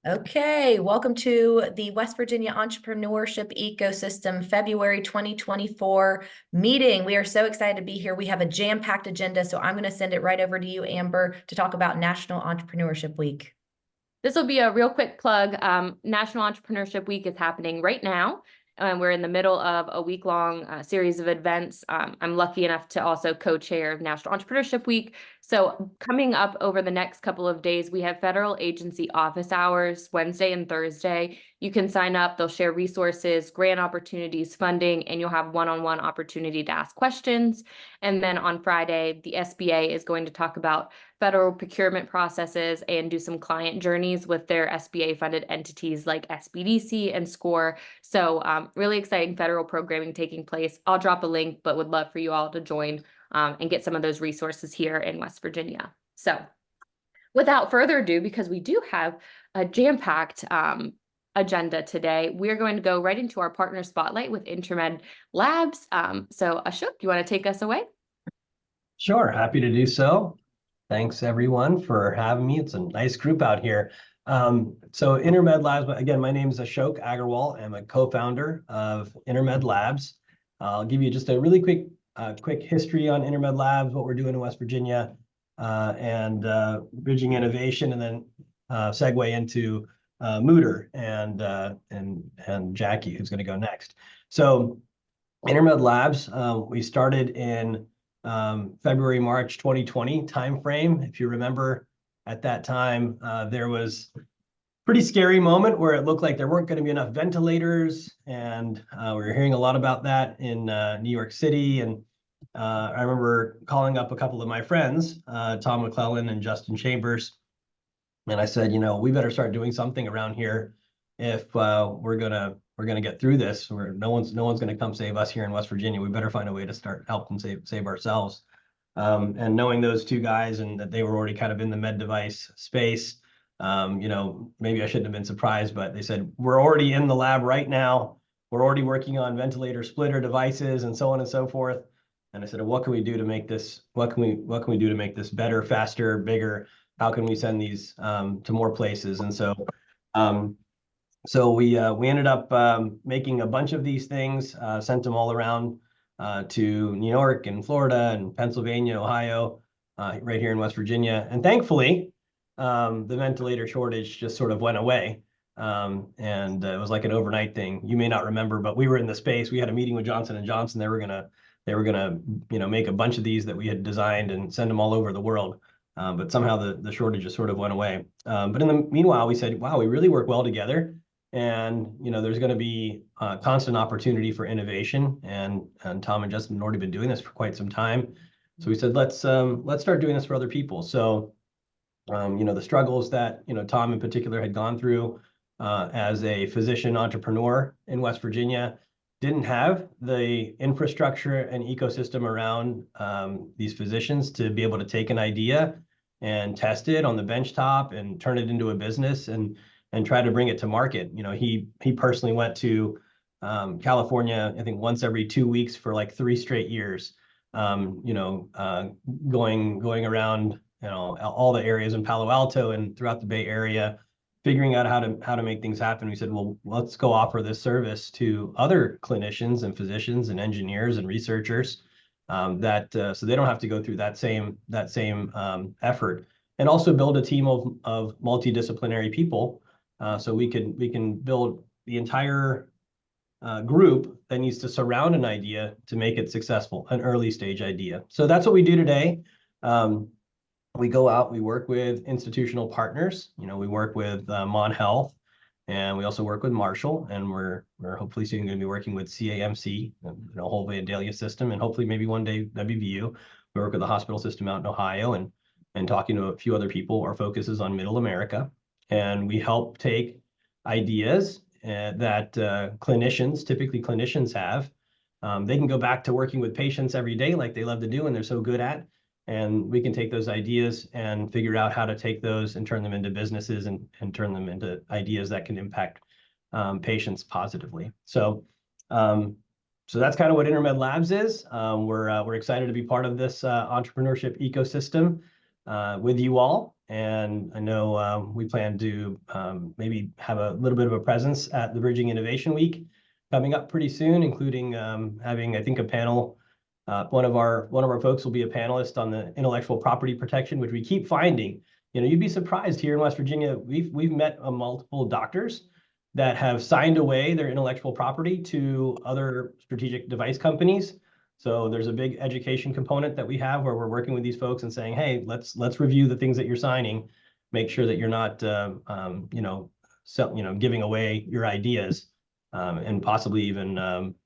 Okay, welcome to the West Virginia Entrepreneurship Ecosystem February 2024 meeting. We are so excited to be here. We have a jam-packed agenda, so I'm going to send it right over to you, Amber, to talk about National Entrepreneurship Week. This will be a real quick plug. National Entrepreneurship Week is happening right now. We're in the middle of a week-long series of events. I'm lucky enough to also co-chair National Entrepreneurship Week. So coming up over the next couple of days, we have federal agency office hours, Wednesday and Thursday. You can sign up. They'll share resources, grant opportunities, funding, and you'll have one-on-one opportunity to ask questions. And then on Friday, the SBA is going to talk about federal procurement processes and do some client journeys with their SBA-funded entities like SBDC and SCORE. So really exciting federal programming taking place. I'll drop a link, but would love for you all to join and get some of those resources here in West Virginia. So without further ado, because we do have a jam-packed agenda today, we're going to go right into our partner spotlight with Intermed Labs. So Ashok, you want to take us away? Sure, happy to do so. Thanks everyone for having me. It's a nice group out here. So Intermed Labs, again, my name is Ashok Agarwal. I'm a co-founder of Intermed Labs. I'll give you just a really quick history on Intermed Labs, what we're doing in West Virginia, and bridging innovation, and then segue into Mooter and Jackie, who's going to go next. So Intermed Labs, we started in February, March 2020 timeframe. If you remember, at that time, there was a pretty scary moment where it looked like there weren't going to be enough ventilators, and we were hearing a lot about that in New York City. And I remember calling up a couple of my friends, Tom McClellan and Justin Chambers, and I said, you know, we better start doing something around here if we're gonna get through this. No one's gonna come save us here in West Virginia. We better find a way to start helping save ourselves. And knowing those two guys and that they were already kind of in the med device space, you know, maybe I shouldn't have been surprised, but they said, we're already in the lab right now. We're already working on ventilator splitter devices and so on and so forth. And I said, what can we do to make this? What can we do to make this better, faster, bigger? How can we send these to more places? And so we ended up making a bunch of these things, sent them all around to New York and Florida and Pennsylvania, Ohio, right here in West Virginia. And thankfully, the ventilator shortage just sort of went away. And it was like an overnight thing. You may not remember, but we were in the space. We had a meeting with Johnson & Johnson. They were gonna you know, make a bunch of these that we had designed and send them all over the world. But somehow the shortage just sort of went away. But in the meanwhile, we said, wow, we really work well together. And, you know, there's going to be constant opportunity for innovation. And Tom and Justin had already been doing this for quite some time. So we said, let's start doing this for other people. So, you know, the struggles that, you know, Tom in particular had gone through as a physician entrepreneur in West Virginia, didn't have the infrastructure and ecosystem around these physicians to be able to take an idea and test it on the benchtop and turn it into a business and try to bring it to market. You know, he personally went to California, I think once every 2 weeks for like 3 straight years, you know, going around, you know, all the areas in Palo Alto and throughout the Bay Area, figuring out how to make things happen. We said, well, let's go offer this service to other clinicians and physicians and engineers and researchers so they don't have to go through that same effort, and also build a team of multidisciplinary people. So we can build the entire group that needs to surround an idea to make it successful, an early stage idea. So that's what we do today. We go out, we work with institutional partners. You know, we work with Mon Health, and we also work with Marshall, and we're hopefully soon going to be working with CAMC, you know, whole Vandalia system, and hopefully maybe one day WVU. We work with the hospital system out in Ohio, and talking to a few other people. Our focus is on Middle America. And we help take ideas that typically clinicians have. They can go back to working with patients every day like they love to do and they're so good at. And we can take those ideas and figure out how to take those and turn them into businesses and turn them into ideas that can impact patients positively. So that's kind of what Intermed Labs is. We're excited to be part of this entrepreneurship ecosystem with you all. And I know we plan to maybe have a little bit of a presence at the Bridging Innovation Week coming up pretty soon, including having, I think, a panel. One of our folks will be a panelist on the intellectual property protection, which we keep finding. You know, you'd be surprised here in West Virginia. We've met multiple doctors that have signed away their intellectual property to other strategic device companies. So there's a big education component that we have where we're working with these folks and saying, hey, let's review the things that you're signing, make sure that you're not, giving away your ideas and possibly even,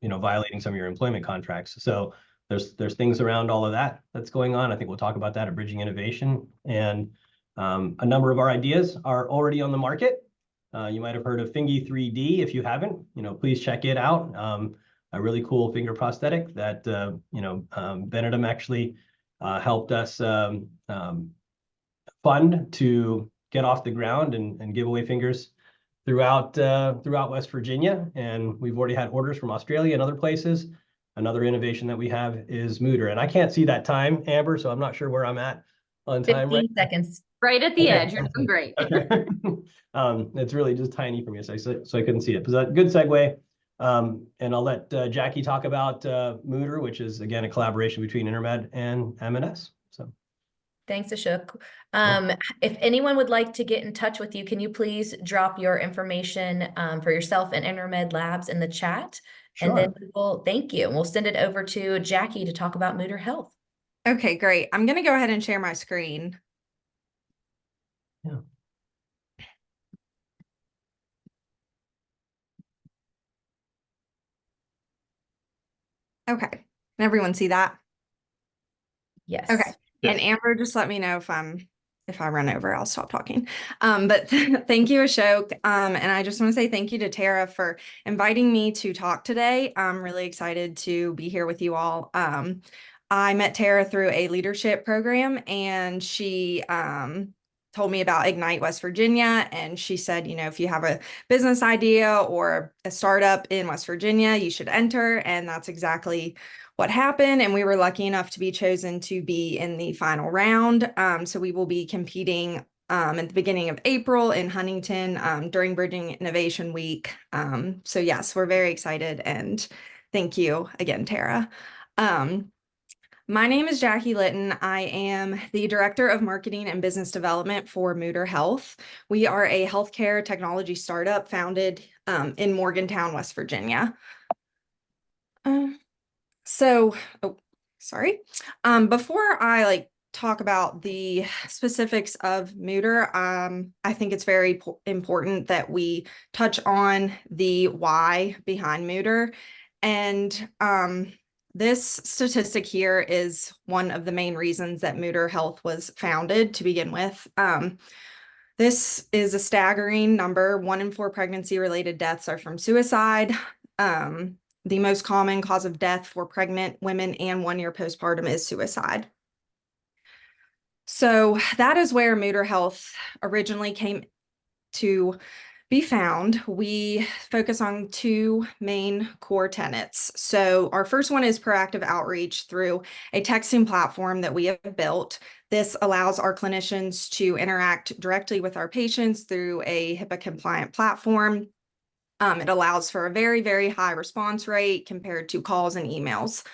violating some of your employment contracts. So there's things around all of that that's going on. I think we'll talk about that at Bridging Innovation. And a number of our ideas are already on the market. You might have heard of Fingy 3D. If you haven't, please check it out. A really cool finger prosthetic that, Benedum actually helped us fund to get off the ground and give away fingers throughout West Virginia. And we've already had orders from Australia and other places. Another innovation that we have is Mooter. And I can't see that time, Amber, so I'm not sure where I'm at on time. 15 seconds. Right at the Okay. edge. You're doing great. Okay. It's really just tiny for me, so I couldn't see it. But that's a good segue. And I'll let Jackie talk about Mooter, which is, again, a collaboration between Intermed and M&S. So Thanks, Ashok. If anyone would like to get in touch with you, can you please drop your information for yourself and Intermed Labs in the chat? Sure. And then thank you. And we'll send it over to Jackie to talk about Mooter Health. Okay, great. I'm going to go ahead and share my screen. Yeah. Okay. Can everyone see that? Yes. Okay. Yes. And Amber, just let me know if I run over, I'll stop talking. But thank you, Ashok. And I just want to say thank you to Tara for inviting me to talk today. I'm really excited to be here with you all. I met Tara through a leadership program, and she told me about Ignite West Virginia. And she said, if you have a business idea or a startup in West Virginia, you should enter. And that's exactly what happened. And we were lucky enough to be chosen to be in the final round. So we will be competing at the beginning of April in Huntington during Bridging Innovation Week. So yes, we're very excited. And thank you again, Tara. My name is Jackie Litton. I am the Director of Marketing and Business Development for Mooter Health. We are a healthcare technology startup founded in Morgantown, West Virginia. Before I talk about the specifics of Mooter, I think it's very important that we touch on the why behind Mooter. And this statistic here is one of the main reasons that Mooter Health was founded to begin with. This is a staggering number. 1 in 4 pregnancy-related deaths are from suicide. The most common cause of death for pregnant women and 1 year postpartum is suicide. So that is where Mooter Health originally came to be found. We focus on 2 main core tenets. So our first one is proactive outreach through a texting platform that we have built. This allows our clinicians to interact directly with our patients through a HIPAA compliant platform. It allows for a very, very high response rate compared to calls and emails.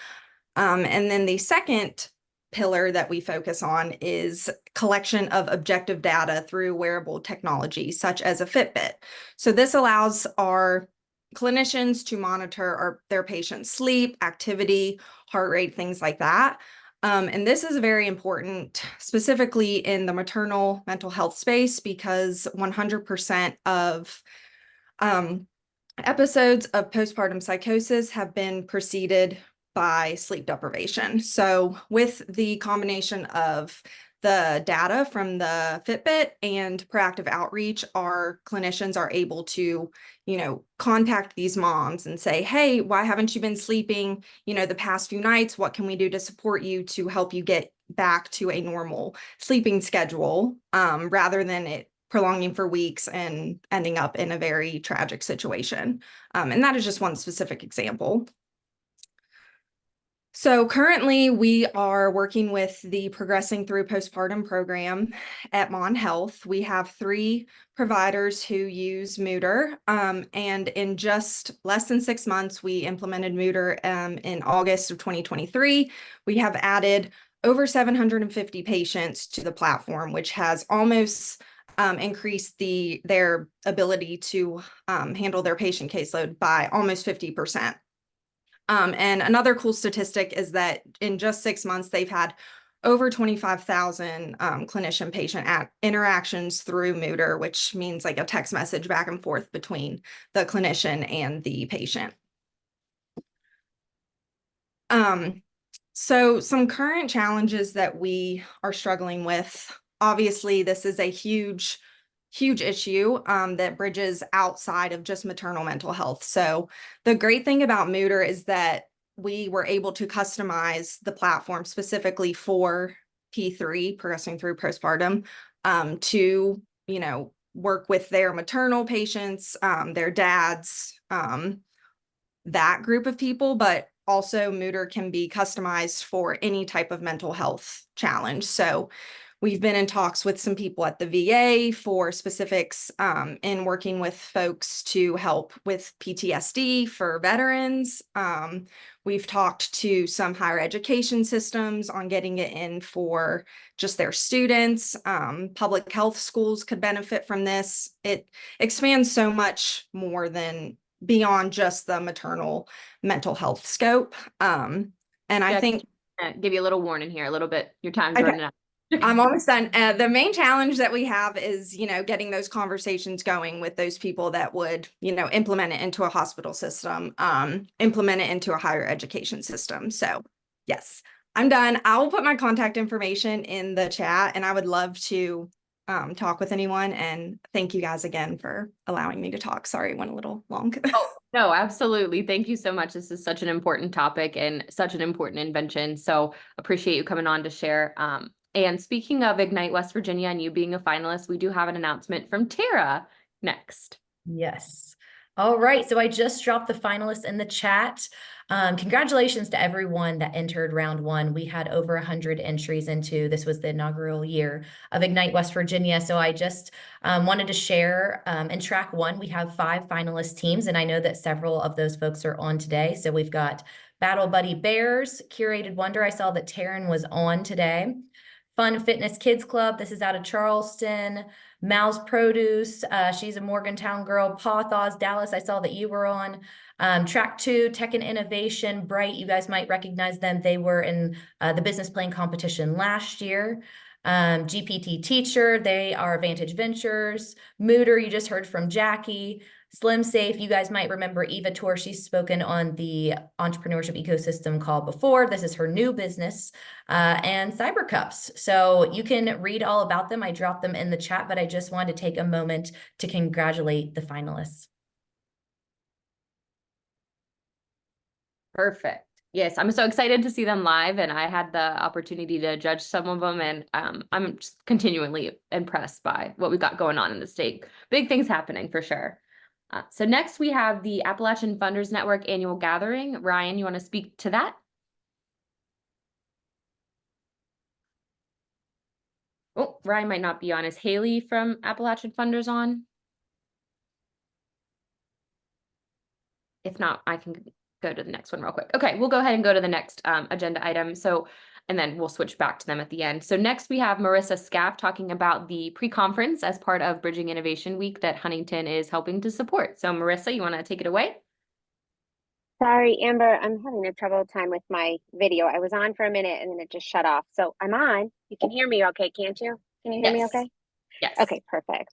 And then the second pillar that we focus on is collection of objective data through wearable technology, such as a Fitbit. So this allows our clinicians to monitor their patients' sleep, activity, heart rate, things like that. And this is very important, specifically in the maternal mental health space, because 100% of episodes of postpartum psychosis have been preceded by sleep deprivation. So with the combination of the data from the Fitbit and proactive outreach, our clinicians are able to, contact these moms and say, hey, why haven't you been sleeping, the past few nights? What can we do to support you to help you get back to a normal sleeping schedule, rather than it prolonging for weeks and ending up in a very tragic situation. And that is just one specific example. So currently we are working with the Progressing Through Postpartum program at Mon Health. We have 3 providers who use Mooter, and in just less than 6 months, we implemented Mooter in August of 2023. We have added over 750 patients to the platform, which has almost increased their ability to handle their patient caseload by almost 50%. And another cool statistic is that in just 6 months, they've had over 25,000 clinician patient interactions through Mooter, which means like a text message back and forth between the clinician and the patient. So some current challenges that we are struggling with. Obviously, this is a huge issue that bridges outside of just maternal mental health. So the great thing about Mooter is that we were able to customize the platform specifically for P3, progressing through postpartum, to, you know, work with their maternal patients, their dads, that group of people, but also Mooter can be customized for any type of mental health challenge. So we've been in talks with some people at the VA for specifics in working with folks to help with PTSD for veterans. We've talked to some higher education systems on getting it in for just their students. Public health schools could benefit from this. It expands so much more than beyond just the maternal mental health scope. And I think give you a little warning here, a little bit, your time's Okay. running out. I'm almost done. The main challenge that we have is, you know, getting those conversations going with those people that would, you know, implement it into a hospital system, implement it into a higher education system. So yes, I'm done. I will put my contact information in the chat, and I would love to talk with anyone. And thank you guys again for allowing me to talk. Sorry, it went a little long. Oh, no, absolutely. Thank you so much. This is such an important topic and such an important invention. So appreciate you coming on to share. And speaking of Ignite West Virginia and you being a finalist, we do have an announcement from Tara next. Yes. All right. So I just dropped the finalists in the chat. Congratulations to everyone that entered round 1. We had over 100 entries into, this was the inaugural year of Ignite West Virginia. So I just wanted to share in track 1, we have 5 finalist teams. And I know that several of those folks are on today. So we've got Battle Buddy Bears, Curated Wonder. I saw that Taryn was on today. Fun Fitness Kids Club. This is out of Charleston. Mal's Produce. She's a Morgantown girl. Paw Thaws, Dallas. I saw that you were on. Track 2, Tech and Innovation. Bright. You guys might recognize them. They were in the business plan competition last year. GPT Teacher. They are Vantage Ventures. Mooter. You just heard from Jackie. Slim Safe, you guys might remember Eva Tor. She's spoken on the entrepreneurship ecosystem call before. This is her new business, and Cyber Cups. So you can read all about them. I dropped them in the chat, but I just wanted to take a moment to congratulate the finalists. Perfect. Yes, I'm so excited to see them live, and I had the opportunity to judge some of them, and I'm just continually impressed by what we've got going on in the state. Big things happening for sure. So next we have the Appalachian Funders Network annual gathering. Ryan, you want to speak to that? Oh, Ryan might not be on. Is Haley from Appalachian Funders on? If not, I can go to the next one real quick. Okay, we'll go ahead and go to the next agenda item. So, and then we'll switch back to them at the end. So next we have Marissa Scaff talking about the pre-conference as part of Bridging Innovation Week that Huntington is helping to support. So Marissa, you want to take it away? Sorry, Amber, I'm having a trouble time with my video. I was on for a minute and then it just shut off. So I'm on. You can hear me okay, can't you? Can you hear me okay? Yes. Okay, perfect.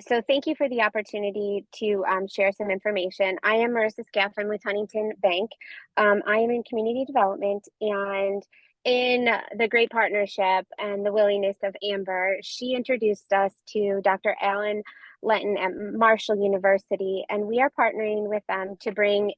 So thank you for the opportunity to share some information. I am Marissa Scaff. I'm with Huntington Bank. I am in community development, and in the great partnership and the willingness of Amber, she introduced us to Dr. Alan Lenton at Marshall University, and we are partnering with them to bring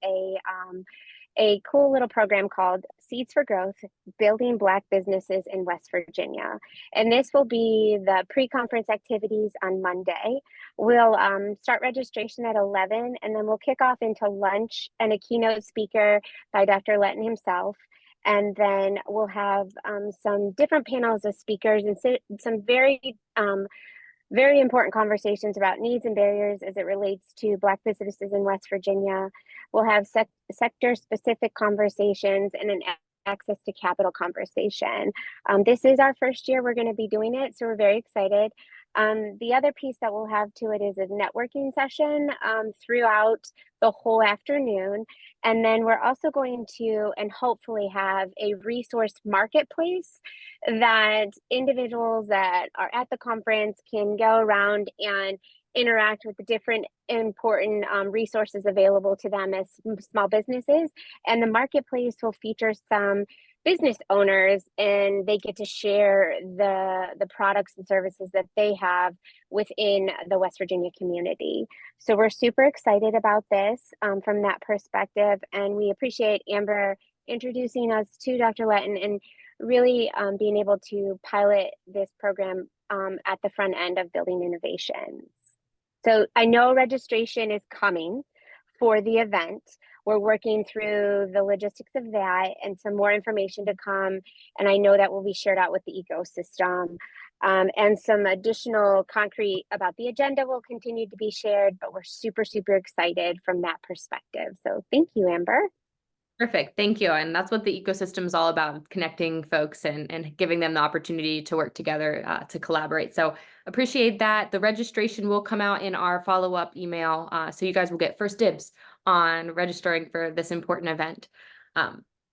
a cool little program called Seeds for Growth, Building Black Businesses in West Virginia. And this will be the pre-conference activities on Monday. We'll start registration at 11, and then we'll kick off into lunch and a keynote speaker by Dr. Lenton himself. And then we'll have some different panels of speakers and some very important conversations about needs and barriers as it relates to Black businesses in West Virginia. We'll have sector-specific conversations and an access to capital conversation. This is our first year we're going to be doing it, so we're very excited. The other piece that we'll have to it is a networking session throughout the whole afternoon. And then we're also going to, and hopefully have, a resource marketplace that individuals that are at the conference can go around and interact with the different important resources available to them as small businesses. And the marketplace will feature some business owners, and they get to share the products and services that they have within the West Virginia community. So we're super excited about this from that perspective, and we appreciate Amber introducing us to Dr. Letton and really being able to pilot this program at the front end of building innovations. So I know registration is coming for the event. We're working through the logistics of that and some more information to come. And I know that will be shared out with the ecosystem. And some additional concrete about the agenda will continue to be shared, but we're super, super excited from that perspective. So thank you, Amber. Perfect. Thank you. And that's what the ecosystem is all about, connecting folks and giving them the opportunity to work together to collaborate. So appreciate that. The registration will come out in our follow-up email. So you guys will get first dibs on registering for this important event.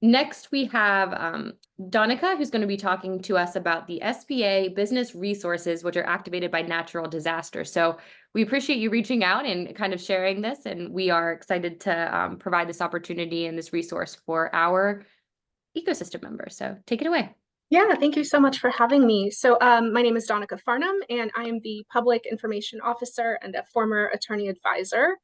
Next, we have Donica, who's going to be talking to us about the SBA business resources, which are activated by natural disasters. So we appreciate you reaching out and kind of sharing this, and we are excited to provide this opportunity and this resource for our ecosystem members. So take it away. Yeah, thank you so much for having me. So my name is Donica Farnham, and I am the Public Information Officer and a former attorney advisor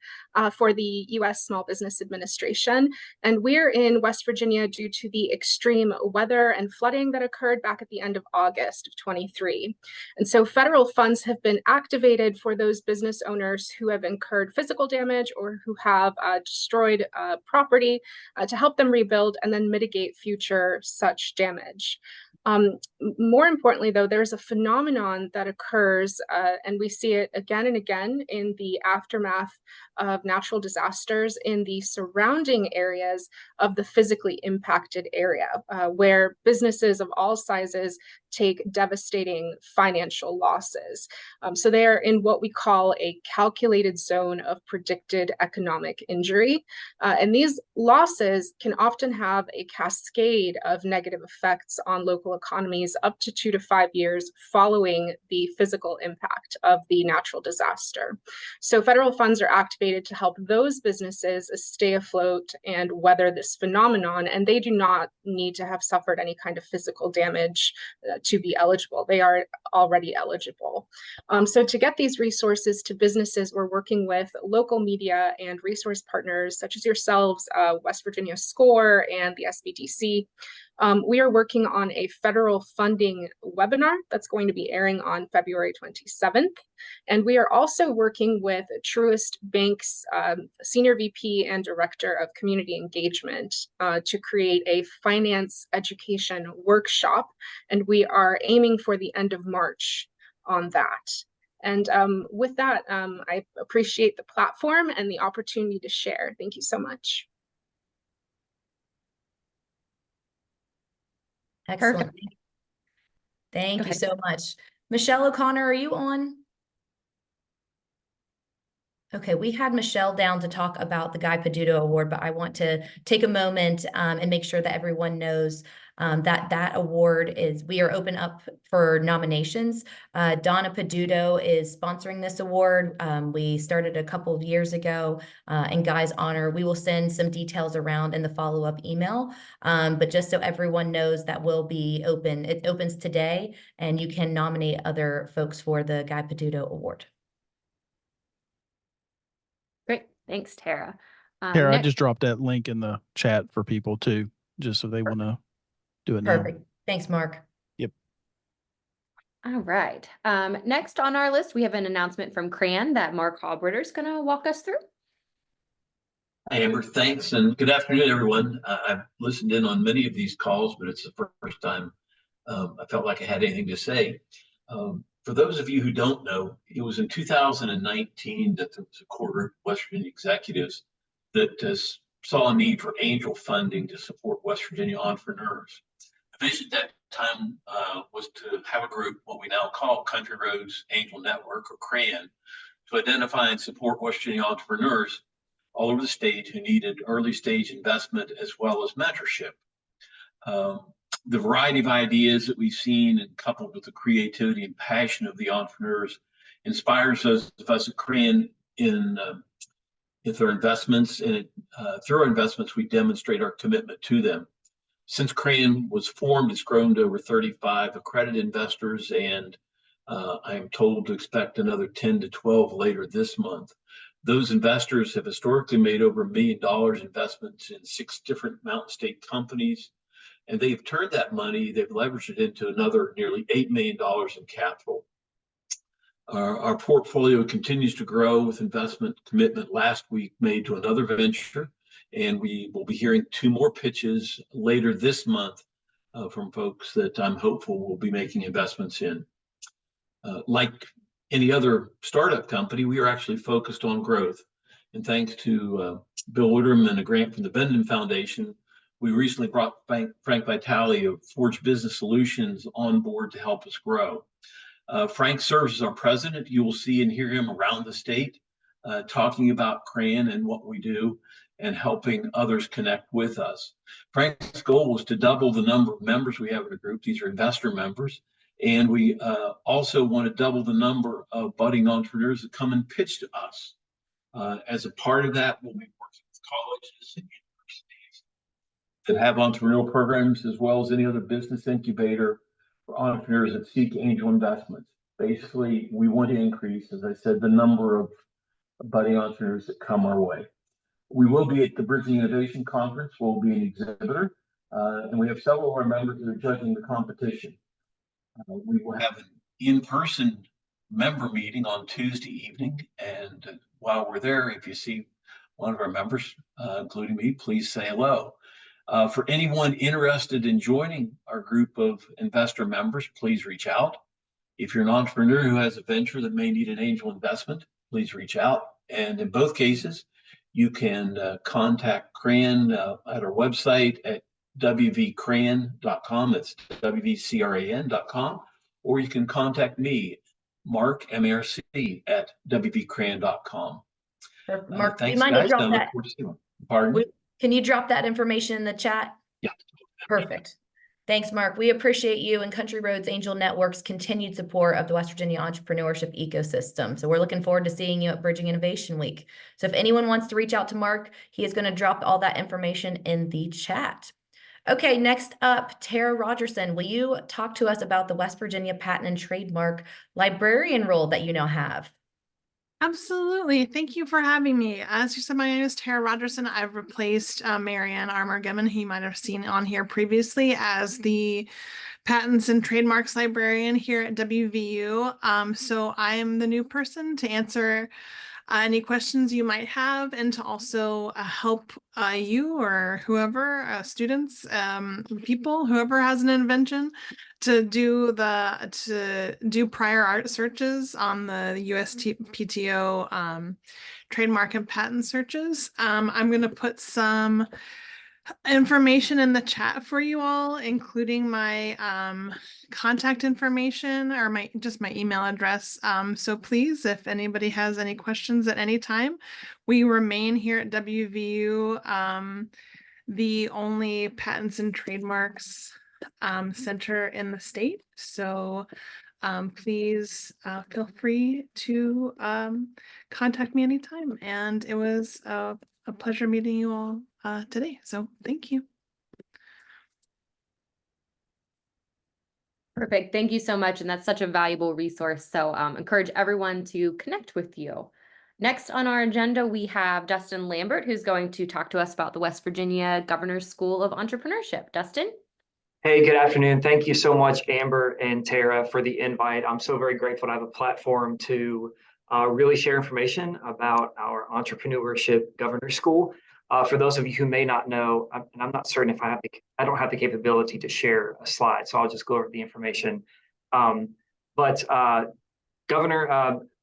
for the U.S. Small Business Administration. And we're in West Virginia due to the extreme weather and flooding that occurred back at the end of August of 23. And so federal funds have been activated for those business owners who have incurred physical damage or who have destroyed property to help them rebuild and then mitigate future such damage. More importantly, though, there's a phenomenon that occurs, and we see it again and again in the aftermath of natural disasters in the surrounding areas of the physically impacted area, where businesses of all sizes take devastating financial losses. So they are in what we call a calculated zone of predicted economic injury. And these losses can often have a cascade of negative effects on local economies up to 2 to 5 years following the physical impact of the natural disaster. So federal funds are activated to help those businesses stay afloat and weather this phenomenon, and they do not need to have suffered any kind of physical damage to be eligible. They are already eligible. So to get these resources to businesses, we're working with local media and resource partners such as yourselves, West Virginia SCORE and the SBDC. We are working on a federal funding webinar that's going to be airing on February 27th. And we are also working with Truist Bank's Senior VP and Director of Community Engagement to create a finance education workshop. And we are aiming for the end of March on that. And with that, I appreciate the platform and the opportunity to share. Thank you so much. Excellent. Thank Go you ahead. so much. Michelle O'Connor, are you on? Okay, we had Michelle down to talk about the Guy Peduto Award, but I want to take a moment and make sure that everyone knows that that award we are open up for nominations. Donna Peduto is sponsoring this award. We started a couple of years ago in Guy's honor. We will send some details around in the follow-up email, but just so everyone knows that will be open. It opens today, and you can nominate other folks for the Guy Peduto Award. Great. Thanks, Tara. Tara, I Next- just dropped that link in the chat for people too, just so they want to do it now. Perfect. Thanks, Mark. Yep. All right. Next on our list, we have an announcement from CRAN that Mark Halberter is going to walk us through. Hi, Amber. Thanks, and good afternoon, everyone. I've listened in on many of these calls, but it's the first time I felt like I had anything to say. For those of you who don't know, it was in 2019 that there was a quarter of West Virginia executives that saw a need for angel funding to support West Virginia entrepreneurs. The vision at that time was to have a group, what we now call Country Roads Angel Network, or CRAN, to identify and support West Virginia entrepreneurs all over the state who needed early stage investment as well as mentorship. The variety of ideas that we've seen, and coupled with the creativity and passion of the entrepreneurs, inspires those of us at CRAN in their investments, and through our investments, we demonstrate our commitment to them. Since CRAN was formed, it's grown to over 35 accredited investors, and I am told to expect another 10 to 12 later this month. Those investors have historically made over $1 million investments in 6 different Mountain State companies, and they've turned that money, they've leveraged it into another nearly $8 million in capital. Our portfolio continues to grow with investment commitment last week made to another venture, and we will be hearing 2 more pitches later this month from folks that I'm hopeful will be making investments in. Like any other startup company, we are actually focused on growth. And thanks to Bill Woodrum and a grant from the Bendon Foundation, we recently brought Frank Vitale of Forge Business Solutions on board to help us grow. Frank serves as our president. You will see and hear him around the state talking about CRAN and what we do and helping others connect with us. Frank's goal was to double the number of members we have in the group. These are investor members. And we also want to double the number of budding entrepreneurs that come and pitch to us. As a part of that, we'll be working with colleges and universities that have entrepreneurial programs, as well as any other business incubator for entrepreneurs that seek angel investments. Basically, we want to increase, as I said, the number of budding entrepreneurs that come our way. We will be at the Bridging Innovation Conference. We'll be an exhibitor, and we have several of our members that are judging the competition. We will have an in-person member meeting on Tuesday evening, and while we're there, if you see one of our members, including me, please say hello. For anyone interested in joining our group of investor members, please reach out. If you're an entrepreneur who has a venture that may need an angel investment, please reach out. And in both cases, you can contact CRAN at our website at wvcran.com. That's wvcran.com. Or you can contact me, Mark, M-A-R-C, at wvcran.com. Mark, do you Thanks, mind to guys. drop I look that? forward to seeing you. Pardon? Can you drop that information in the chat? Yeah. Perfect. Thanks, Mark. We appreciate you and Country Roads Angel Network's continued support of the West Virginia entrepreneurship ecosystem. So we're looking forward to seeing you at Bridging Innovation Week. So if anyone wants to reach out to Mark, he is going to drop all that information in the chat. Okay, next up, Tara Rogerson. Will you talk to us about the West Virginia Patent and Trademark librarian role that you now have? Absolutely. Thank you for having me. As you said, my name is Tara Rogerson. I've replaced Marianne Armour-Gimmon, who you might have seen on here previously, as the Patents and Trademarks librarian here at WVU. So I am the new person to answer any questions you might have, and to also help you or whoever, students, people, whoever has an invention, to do prior art searches on the USPTO trademark and patent searches. I'm going to put some information in the chat for you all, including my contact information or my email address. So please, if anybody has any questions at any time, we remain here at WVU the only patents and trademarks center in the state. So please feel free to contact me anytime. And it was a pleasure meeting you all today. So thank you. Perfect. Thank you so much. And that's such a valuable resource. So encourage everyone to connect with you. Next on our agenda, we have Dustin Lambert, who's going to talk to us about the West Virginia Governor's School of Entrepreneurship. Dustin? Hey, good afternoon. Thank you so much, Amber and Tara, for the invite. I'm so very grateful to have a platform to really share information about our Entrepreneurship Governor's School. For those of you who may not know, and I'm not certain if I don't have the capability to share a slide, so I'll just go over the information. But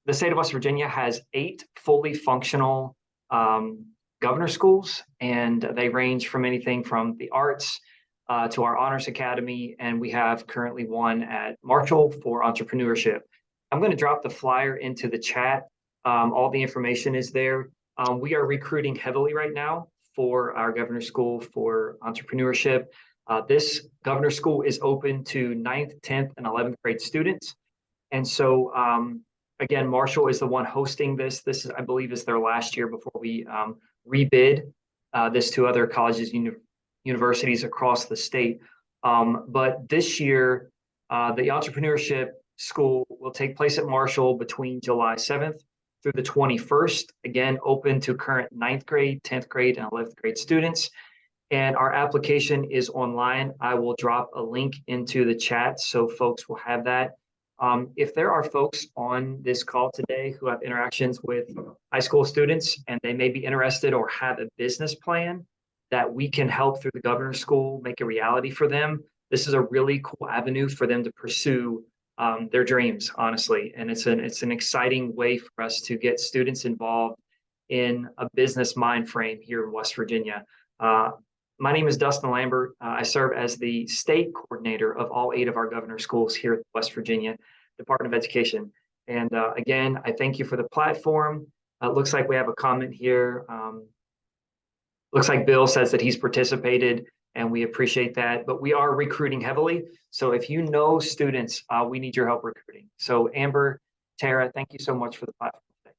the state of West Virginia has 8 fully functional governor schools, and they range from anything from the arts to our honors academy, and we have currently one at Marshall for entrepreneurship. I'm going to drop the flyer into the chat. All the information is there. We are recruiting heavily right now for our governor school for entrepreneurship. This governor school is open to 9th, 10th, and 11th grade students. And so, again, Marshall is the one hosting this. This is, I believe, is their last year before we rebid this to other colleges, universities across the state. But this year, the entrepreneurship school will take place at Marshall between July 7th through the 21st, again, open to current 9th grade, 10th grade, and 11th grade students. And our application is online. I will drop a link into the chat so folks will have that. If there are folks on this call today who have interactions with high school students and they may be interested or have a business plan that we can help through the governor's school make a reality for them, this is a really cool avenue for them to pursue their dreams, honestly. And it's an exciting way for us to get students involved in a business mind frame here in West Virginia. My name is Dustin Lambert. I serve as the state coordinator of all 8 of our governor schools here at West Virginia Department of Education. And again, I thank you for the platform. It looks like we have a comment here. Looks like Bill says that he's participated, and we appreciate that. But we are recruiting heavily. So if you know students, we need your help recruiting. So Amber, Tara, thank you so much for the platform today.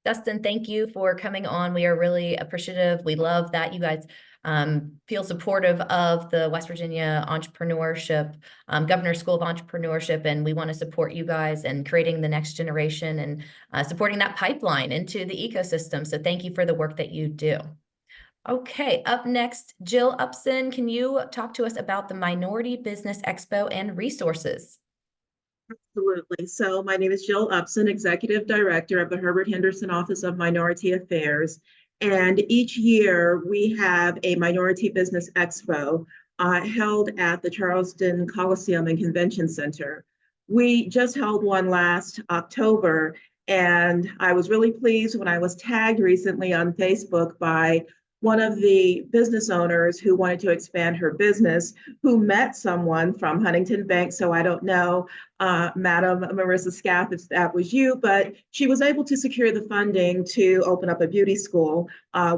Dustin, thank you for coming on. We are really appreciative. We love that you guys feel supportive of the West Virginia Entrepreneurship, Governor School of Entrepreneurship, and we want to support you guys in creating the next generation and supporting that pipeline into the ecosystem. So thank you for the work that you do. Okay, up next, Jill Upson, can you talk to us about the Minority Business Expo and resources? Absolutely. So my name is Jill Upson, Executive Director of the Herbert Henderson Office of Minority Affairs. And each year we have a Minority Business Expo held at the Charleston Coliseum and Convention Center. We just held one last October, and I was really pleased when I was tagged recently on Facebook by one of the business owners who wanted to expand her business, who met someone from Huntington Bank. So I don't know, Madam Marissa Scaff, if that was you, but she was able to secure the funding to open up a beauty school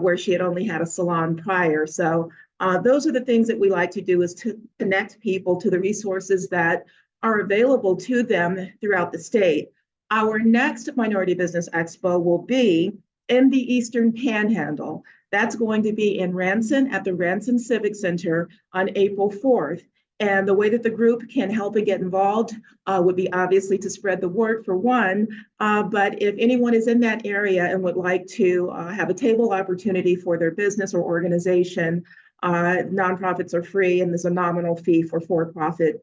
where she had only had a salon prior. So those are the things that we like to do, is to connect people to the resources that are available to them throughout the state. Our next Minority Business Expo will be in the Eastern Panhandle. That's going to be in Ranson at the Ranson Civic Center on April 4th. And the way that the group can help and get involved would be obviously to spread the word for one. But if anyone is in that area and would like to have a table opportunity for their business or organization, nonprofits are free, and there's a nominal fee for for-profit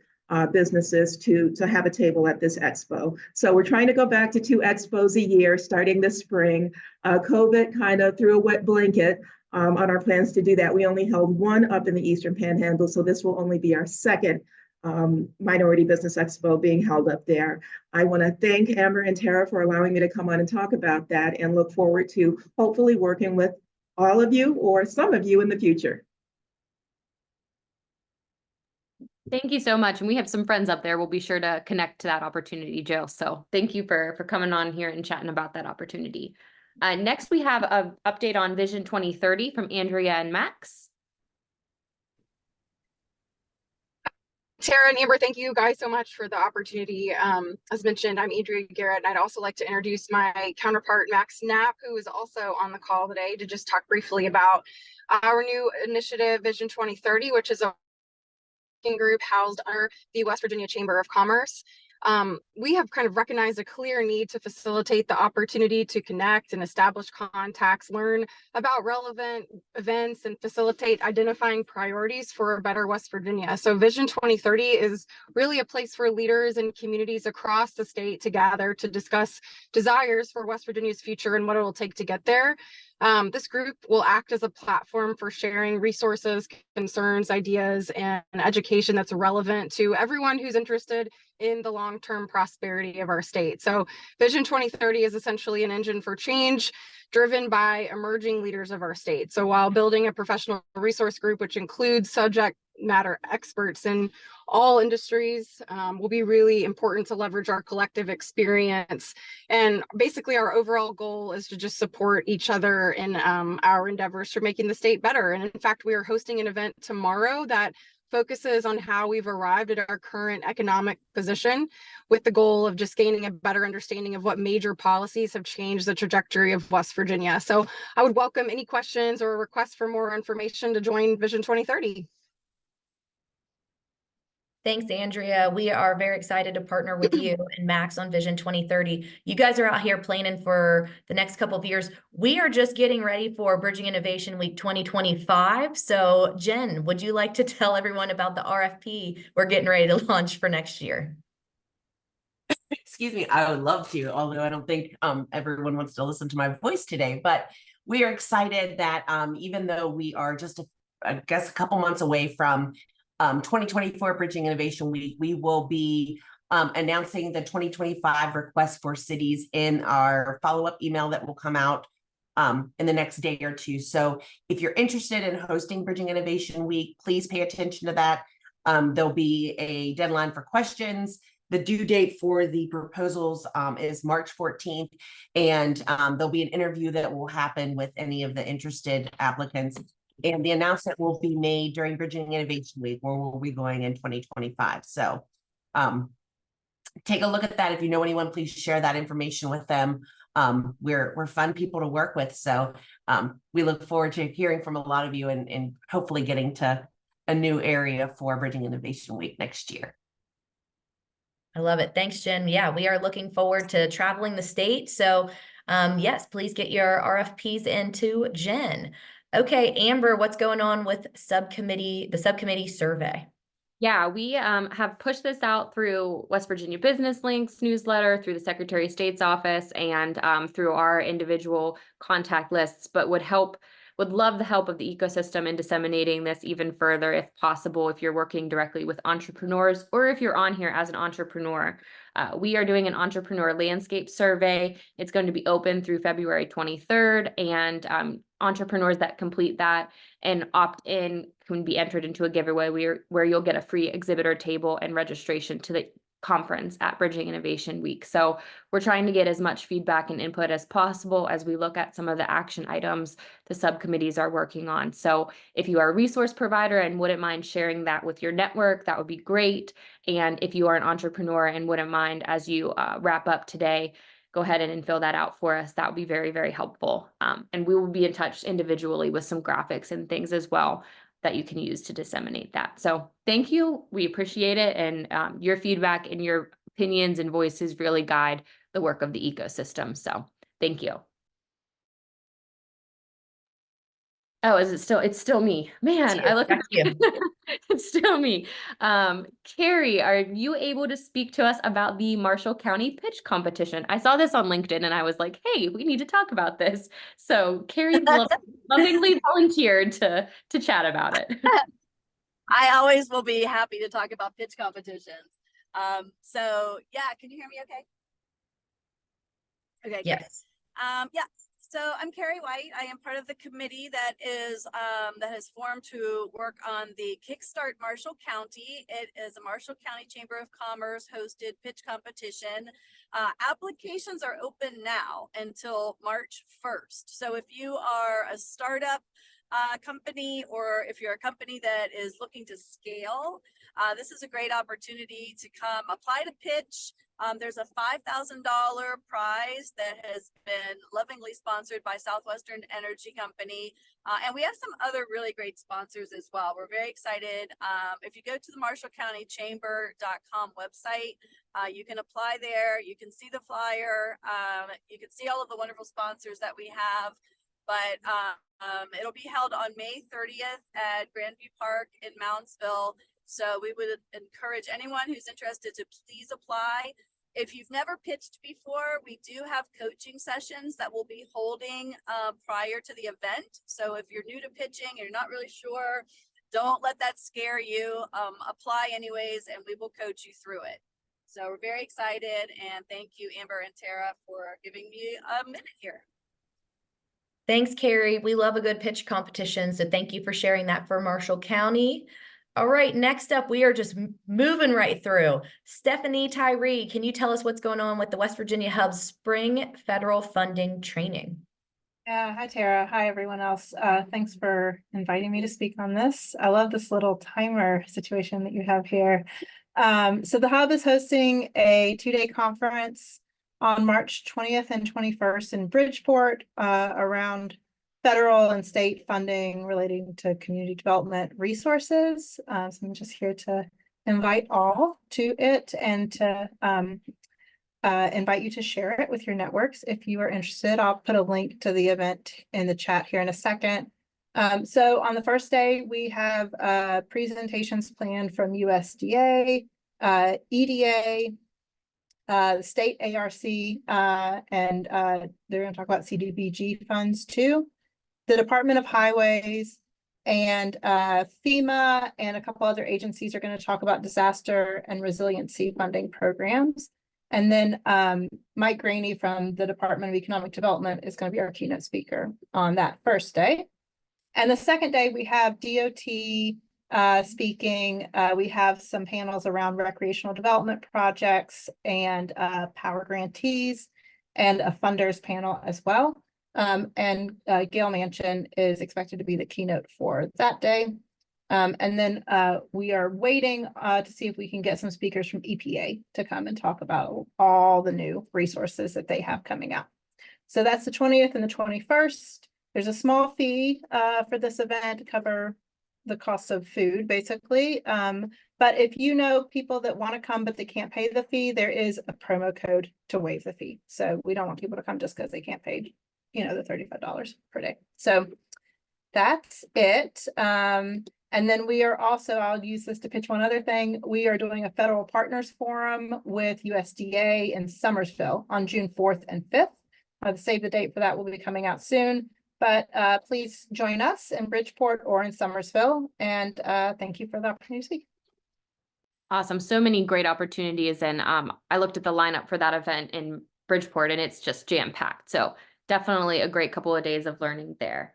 businesses to have a table at this expo. So we're trying to go back to 2 expos a year starting this spring. COVID kind of threw a wet blanket on our plans to do that. We only held one up in the Eastern Panhandle, so this will only be our second Minority Business Expo being held up there. I want to thank Amber and Tara for allowing me to come on and talk about that, and look forward to hopefully working with all of you or some of you in the future. Thank you so much. And we have some friends up there. We'll be sure to connect to that opportunity, Jill. So thank you for coming on here and chatting about that opportunity. Next, we have an update on Vision 2030 from Andrea and Max. Tara and Amber, thank you guys so much for the opportunity. As mentioned, I'm Andrea Garrett, and I'd also like to introduce my counterpart, Max Knapp, who is also on the call today to just talk briefly about our new initiative, Vision 2030, which is a group housed under the West Virginia Chamber of Commerce. We have kind of recognized a clear need to facilitate the opportunity to connect and establish contacts, learn about relevant events, and facilitate identifying priorities for a better West Virginia. So Vision 2030 is really a place for leaders and communities across the state to gather to discuss desires for West Virginia's future and what it will take to get there. This group will act as a platform for sharing resources, concerns, ideas, and education that's relevant to everyone who's interested in the long-term prosperity of our state. So Vision 2030 is essentially an engine for change driven by emerging leaders of our state. So while building a professional resource group, which includes subject matter experts in all industries, will be really important to leverage our collective experience. And basically our overall goal is to just support each other in our endeavors for making the state better. And in fact, we are hosting an event tomorrow that focuses on how we've arrived at our current economic position, with the goal of just gaining a better understanding of what major policies have changed the trajectory of West Virginia. So I would welcome any questions or requests for more information to join Vision 2030. Thanks, Andrea. We are very excited to partner with you and Max on Vision 2030. You guys are out here planning for the next couple of years. We are just getting ready for Bridging Innovation Week 2025. So Jen, would you like to tell everyone about the RFP we're getting ready to launch for next year? Excuse me, I would love to, although I don't think everyone wants to listen to my voice today, but we are excited that even though we are just, I guess, a couple months away from 2024 Bridging Innovation Week, we will be announcing the 2025 request for cities in our follow-up email that will come out in the next day or two. So if you're interested in hosting Bridging Innovation Week, please pay attention to that. There'll be a deadline for questions. The due date for the proposals is March 14th, and there'll be an interview that will happen with any of the interested applicants. And the announcement will be made during Bridging Innovation Week, where we'll be going in 2025. So take a look at that. If you know anyone, please share that information with them. We're fun people to work with. So we look forward to hearing from a lot of you and hopefully getting to a new area for Bridging Innovation Week next year. I love it. Thanks, Jen. Yeah, we are looking forward to traveling the state. So yes, please get your RFPs into Jen. Okay, Amber, what's going on with the subcommittee survey? Yeah, we have pushed this out through West Virginia Business Links newsletter, through the Secretary of State's office, and through our individual contact lists, but would love the help of the ecosystem in disseminating this even further if possible, if you're working directly with entrepreneurs or if you're on here as an entrepreneur. We are doing an entrepreneur landscape survey. It's going to be open through February 23rd, and entrepreneurs that complete that and opt in can be entered into a giveaway where you'll get a free exhibitor table and registration to the conference at Bridging Innovation Week. So we're trying to get as much feedback and input as possible as we look at some of the action items the subcommittees are working on. So if you are a resource provider and wouldn't mind sharing that with your network, that would be great. And if you are an entrepreneur and wouldn't mind, as you wrap up today, go ahead and fill that out for us. That would be very, very helpful. And we will be in touch individually with some graphics and things as well that you can use to disseminate that. So thank you. We appreciate it. And your feedback and your opinions and voices really guide the work of the ecosystem. So thank you. Oh, it's still me. Man, I look at you. It's still me. Carrie, are you able to speak to us about the Marshall County pitch competition? I saw this on LinkedIn and I was like, hey, we need to talk about this. So Carrie lovingly volunteered to chat about it. I always will be happy to talk about pitch competitions. So yeah, can you hear me okay? Okay. Yes. Yeah. So I'm Carrie White. I am part of the committee that has formed to work on the Kickstart Marshall County. It is a Marshall County Chamber of Commerce hosted pitch competition. Applications are open now until March 1st. So if you are a startup company, or if you're a company that is looking to scale, this is a great opportunity to come apply to pitch. There's a $5,000 prize that has been lovingly sponsored by Southwestern Energy Company. And we have some other really great sponsors as well. We're very excited. If you go to the MarshallCountyChamber.com website, you can apply there. You can see the flyer. You can see all of the wonderful sponsors that we have. But it'll be held on May 30th at Grandview Park in Moundsville. So we would encourage anyone who's interested to please apply. If you've never pitched before, we do have coaching sessions that we'll be holding prior to the event. So if you're new to pitching, you're not really sure, don't let that scare you. Apply anyways, and we will coach you through it. So we're very excited, and thank you, Amber and Tara, for giving me a minute here. Thanks, Carrie. We love a good pitch competition, so thank you for sharing that for Marshall County. All right, next up, we are just moving right through. Stephanie Tyree, can you tell us what's going on with the West Virginia Hub's Spring Federal Funding Training? Yeah, hi Tara. Hi everyone else. Thanks for inviting me to speak on this. I love this little timer situation that you have here. So the Hub is hosting a 2-day conference on March 20th and 21st in Bridgeport around federal and state funding relating to community development resources. So I'm just here to invite all to it and to invite you to share it with your networks if you are interested. I'll put a link to the event in the chat here in a second. So on the first day, we have presentations planned from USDA, EDA, the state ARC, and they're going to talk about CDBG funds too, the Department of Highways, and FEMA and a couple other agencies are going to talk about disaster and resiliency funding programs. And then Mike Graney from the Department of Economic Development is going to be our keynote speaker on that first day. And the second day, we have DOT speaking. We have some panels around recreational development projects and power grantees and a funders panel as well. And Gail Manchin is expected to be the keynote for that day. And then we are waiting to see if we can get some speakers from EPA to come and talk about all the new resources that they have coming out. So that's the 20th and the 21st. There's a small fee for this event to cover the cost of food, basically. But if you know people that want to come but they can't pay the fee, there is a promo code to waive the fee. So we don't want people to come just because they can't pay, you know, the $35 per day. So that's it. And then we are also, I'll use this to pitch one other thing. We are doing a federal partners forum with USDA in Summersville on June 4th and 5th. The save the date for that will be coming out soon. But please join us in Bridgeport or in Summersville. And thank you for the opportunity to speak. Awesome. So many great opportunities. And I looked at the lineup for that event in Bridgeport and it's just jam-packed. So definitely a great couple of days of learning there.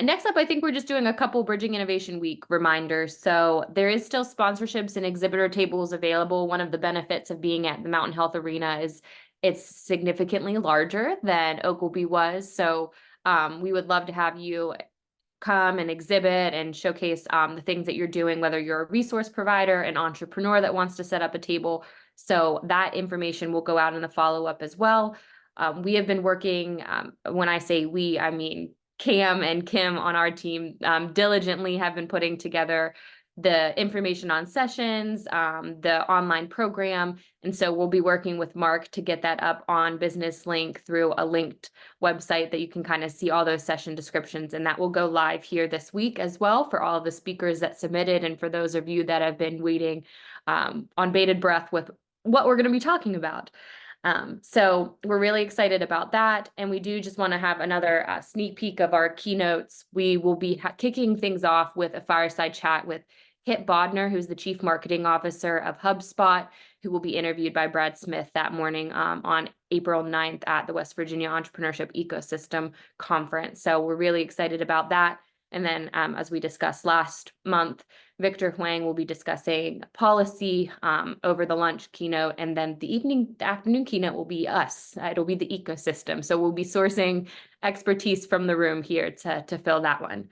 Next up, I think we're just doing a couple Bridging Innovation Week reminders. So there is still sponsorships and exhibitor tables available. One of the benefits of being at the Mountain Health Arena is it's significantly larger than Oglebay was. So we would love to have you come and exhibit and showcase the things that you're doing, whether you're a resource provider, an entrepreneur that wants to set up a table. So that information will go out in the follow-up as well. We have been working, when I say we, I mean Cam and Kim on our team diligently have been putting together the information on sessions, the online program. And so we'll be working with Mark to get that up on Business Link through a linked website that you can kind of see all those session descriptions. And that will go live here this week as well for all of the speakers that submitted. And for those of you that have been waiting on bated breath with what we're going to be talking about. So we're really excited about that. And we do just want to have another sneak peek of our keynotes. We will be kicking things off with a fireside chat with Kit Bodner, who's the Chief Marketing Officer of HubSpot, who will be interviewed by Brad Smith that morning on April 9th at the West Virginia Entrepreneurship Ecosystem Conference. So we're really excited about that. And then, as we discussed last month, Victor Huang will be discussing policy over the lunch keynote, and then the afternoon keynote will be us. It'll be the ecosystem. So we'll be sourcing expertise from the room here to fill that one.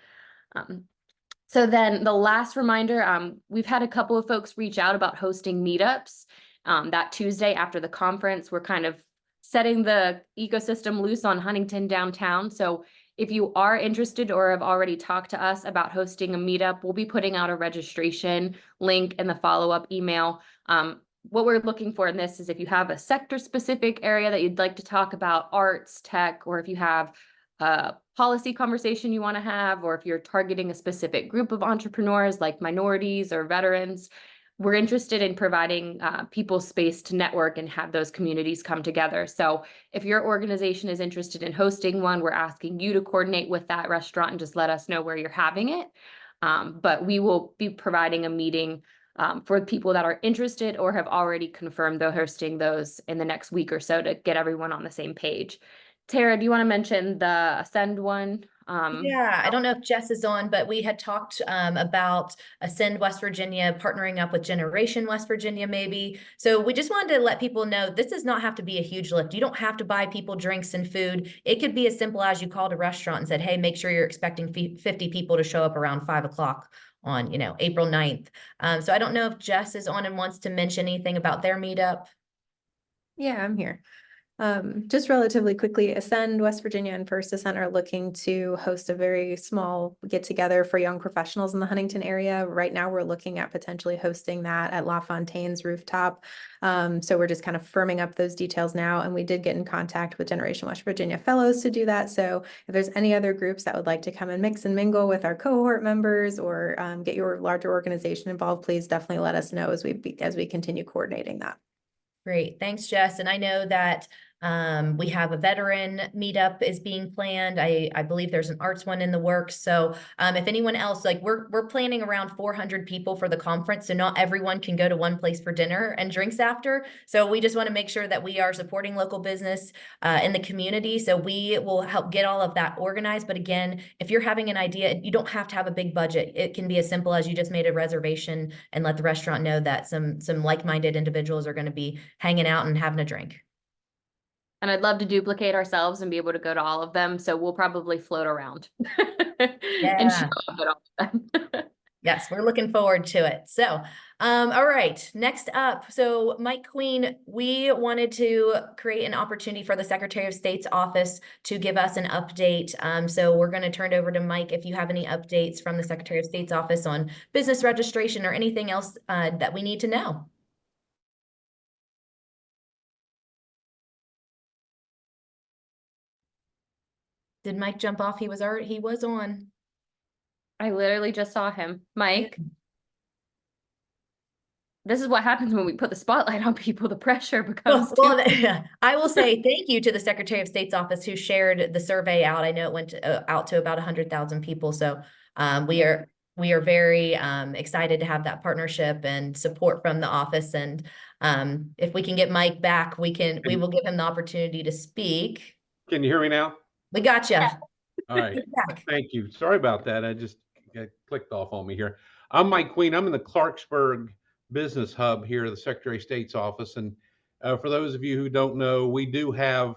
So then the last reminder, we've had a couple of folks reach out about hosting meetups. That Tuesday after the conference, we're kind of setting the ecosystem loose on Huntington downtown. So if you are interested or have already talked to us about hosting a meetup, we'll be putting out a registration link in the follow-up email. What we're looking for in this is if you have a sector-specific area that you'd like to talk about, arts, tech, or if you have a policy conversation you want to have, or if you're targeting a specific group of entrepreneurs like minorities or veterans, we're interested in providing people space to network and have those communities come together. So if your organization is interested in hosting one, we're asking you to coordinate with that restaurant and just let us know where you're having it. But we will be providing a meeting for people that are interested or have already confirmed they're hosting those in the next week or so to get everyone on the same page. Tara, do you want to mention the Ascend one? Yeah, I don't know if Jess is on, but we had talked about Ascend West Virginia partnering up with Generation West Virginia, maybe. So we just wanted to let people know this does not have to be a huge lift. You don't have to buy people drinks and food. It could be as simple as you called a restaurant and said, hey, make sure you're expecting 50 people to show up around 5 o'clock on, April 9th. So I don't know if Jess is on and wants to mention anything about their meetup. Yeah, I'm here. Just relatively quickly, Ascend West Virginia and First Ascent are looking to host a very small get together for young professionals in the Huntington area. Right now, we're looking at potentially hosting that at La Fontaine's rooftop. So we're just kind of firming up those details now. And we did get in contact with Generation West Virginia Fellows to do that. So if there's any other groups that would like to come and mix and mingle with our cohort members or get your larger organization involved, please definitely let us know as we continue coordinating that. Great. Thanks, Jess. And I know that we have a veteran meetup is being planned. I believe there's an arts one in the works. So if anyone else, like we're planning around 400 people for the conference. So not everyone can go to one place for dinner and drinks after. So we just want to make sure that we are supporting local business in the community. So we will help get all of that organized. But again, if you're having an idea, you don't have to have a big budget. It can be as simple as you just made a reservation and let the restaurant know that some like-minded individuals are going to be hanging out and having a drink. And I'd love to duplicate ourselves and be able to go to all of them. So we'll probably float around and show up at all of them. Yes, we're looking forward to it. So, all right, next up. So Mike Queen, we wanted to create an opportunity for the Secretary of State's office to give us an update. So we're going to turn it over to Mike if you have any updates from the Secretary of State's office on business registration or anything else that we need to know. Did Mike jump off? He was on. I literally just saw him. Mike. This is what happens when we put the spotlight on people. The pressure becomes I will say thank you to the Secretary of State's office who shared the survey out. I know it went out to about 100,000 people. So we are very excited to have that partnership and support from the office. And if we can get Mike back, we will give him the opportunity to speak. Can you hear me now? We got you. Yeah. All right. Thank you. Sorry about that. I just got clicked off on me here. I'm Mike Queen. I'm in the Clarksburg Business Hub here at the Secretary of State's office. And for those of you who don't know, we do have